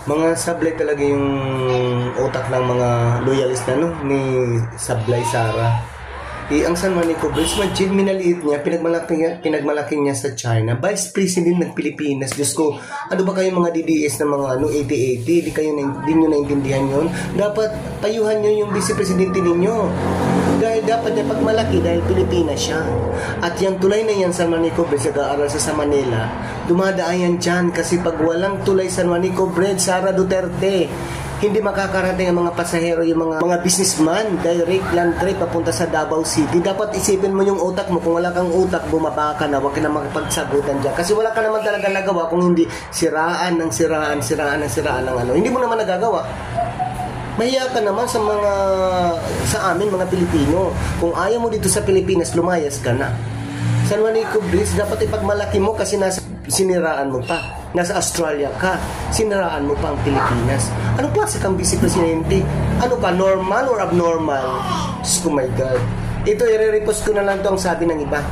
Mga sablay talaga yung utak ng mga loyalist na ni Sablay Sara. Ang San Juanico Bridge, minaliit niya, pinagmalaki niya sa China. Vice President ng Pilipinas. Diyos ko, ano ba kayo mga DDS na mga 80-80? Di nyo naintindihan yun? Dapat payuhan nyo yung Vice Presidente ninyo. Dahil dapat niya pagmalaki dahil Pilipinas siya. At yung tulay na yan San Juanico Bridge, nag-aaral sa Manila, dumadaan yan dyan kasi pag walang tulay San Juanico Bridge, Sara Duterte, hindi makakarating ang mga pasahero, yung mga businessman, direct land trip papunta sa Davao City. Dapat isipin mo yung utak mo. Kung wala kang utak, bumaba ka na, huwag ka na makapagsagutan dyan. Kasi wala ka naman talaga nagawa kung hindi siraan ng Hindi mo naman nagagawa. Mahiya ka naman sa amin mga Pilipino. Kung ayaw mo dito sa Pilipinas, lumayas ka na. San Juanico Bridge, dapat ipagmalaki mo kasi siniraan mo pa. Nasa Australia ka, siniraan mo pa ang Pilipinas. Anong klase kang Vice Presidente? Ano ka, normal or abnormal? Oh my God. Ito, i-repost ko na lang ito ang sabi ng iba.